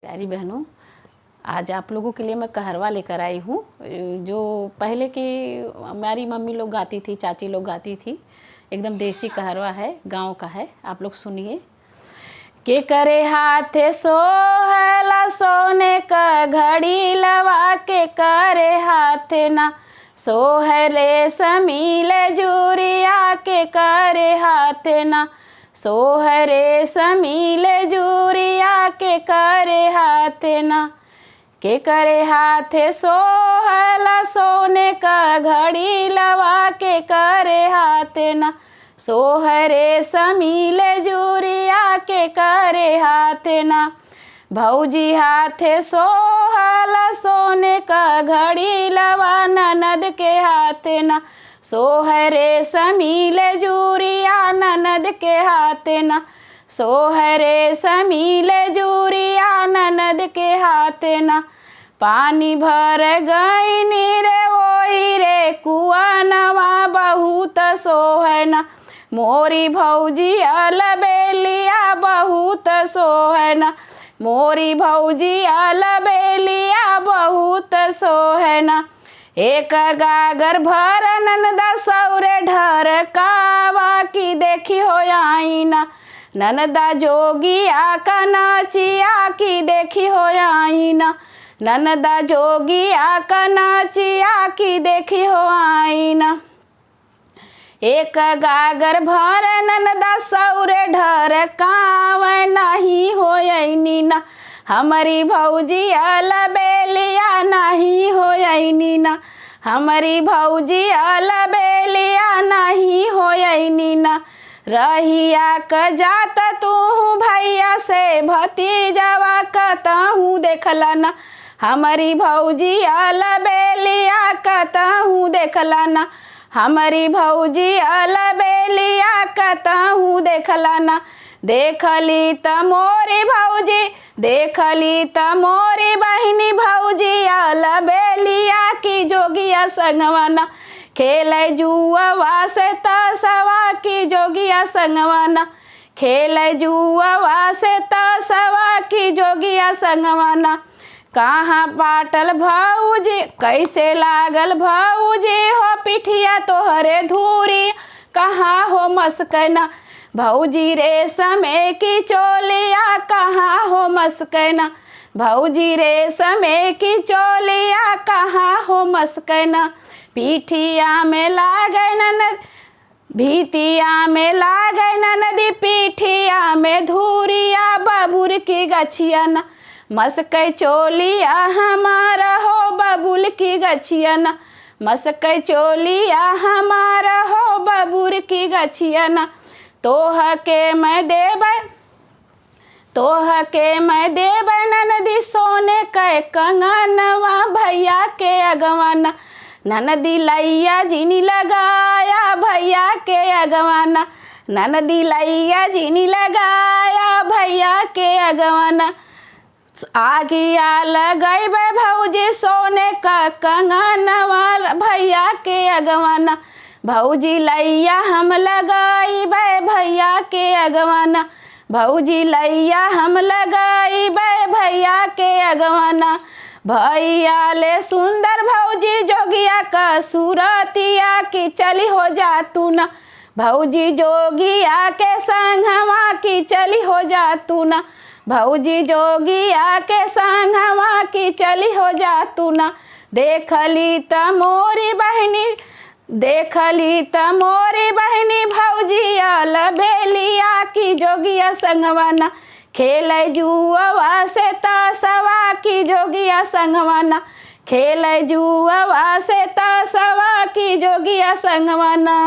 प्यारी बहनों, आज आप लोगों के लिए मैं कहरवा लेकर आई हूँ। जो पहले की हमारी मम्मी लोग गाती थी, चाची लोग गाती थी। एकदम देसी कहरवा है, गांव का है। आप लोग सुनिए। के करे हाथे सोहला सोने का घड़ी लवा के करे हाथे ना सोहरे समीले जूरिया के करे हाथे ना सोहरे समीले जूरिया के करे हाथे ना के करे हाथे सोहला सोने का घड़ी लवा के करे हाथे ना सोहरे समीले जूरिया के करे हाथे ना भौजी हाथे सोहला सोने का घड़ी लवा ननद के हाथे ना सोहरे समीले जूरिया ननद के हाथे ना सोहरे समीले जूरिया ननद के हाथे ना पानी भर गई रे वही रे कुआ नवा बहुत सोहना मोरी भौजी अलबेलिया बहुत सोहना मोरी भौजी अलबेलिया बहुत सोहना एक गागर भर ननदा सौरे ढर कावा की देखी हो आईना ननदा जोगिया का नाचिया की देखी हो आईना ननदा जोगिया का नाचिया की देखी हो आईना एक गागर भर ननदा सौरे ढर काव नहीं हो ना हमारी भौजी अलबेलिया नहीं हो ना हमारी भौजी अलबेलिया नहीं हो ना रहिया क जात तू भैया से भतीजवा कतहूँ देखला ना हमारी भौजी अलबेलिया कतहूँ देखला ना हमारी भौजी अलबेलिया कतहूँ देखला ना देखली त मोरी भौजी देखली त मोरी बहिनी भौजी अलबेलिया की जोगिया संगवाना खेले जुआ से तसवा की जोगिया संगवाना खेले जुआ से तसवा की जोगिया संगवाना कहाँ पाटल भौजी कैसे लागल भौजी हो पिठिया तोहरे धूरी कहाँ हो मस्कना भौजी रेशमे की चोलिया कहाँ हो मस्कना भौजी रेशमे की चोलिया कहाँ हो मस्कना पीठिया में लागे ननद भीतिया में लागे ननदी पीठिया में धूरिया बबुर की गछिया ना मस्कै चोलिया हमारा हो बबुल की गछिया ना मस्कै चोलिया हमारा हो बबुर की गछिया ना तोह के मैं देबै ननदी सोने के कंगनवा भैया के अगवाना ननदी लैया जिनी लगाया भैया के अगवाना ननदी लैया जिनी लगाया भैया के अगवाना आगिया लगैबे भौजी सोने का कंगनवा भैया के अगवाना भौजी लैया हम लगाइबे भैया के अगवाना भौजी लैया हम लगाइबे भैया के अगवाना भैया ले सुंदर भौजी जोगिया का सूरतिया की चली हो जा तू ना भौजी जोगिया के संगवा की चली हो जा तू ना भौजी जोगिया के संगवा की चली हो जा तू ना देखली त मोरी बहनी भौजी अलबेलिया की जोगिया संगवाना खेले जुआ से तसवा की जोगिया संगवाना खेले जुआ से तसवा की जोगिया संगवाना।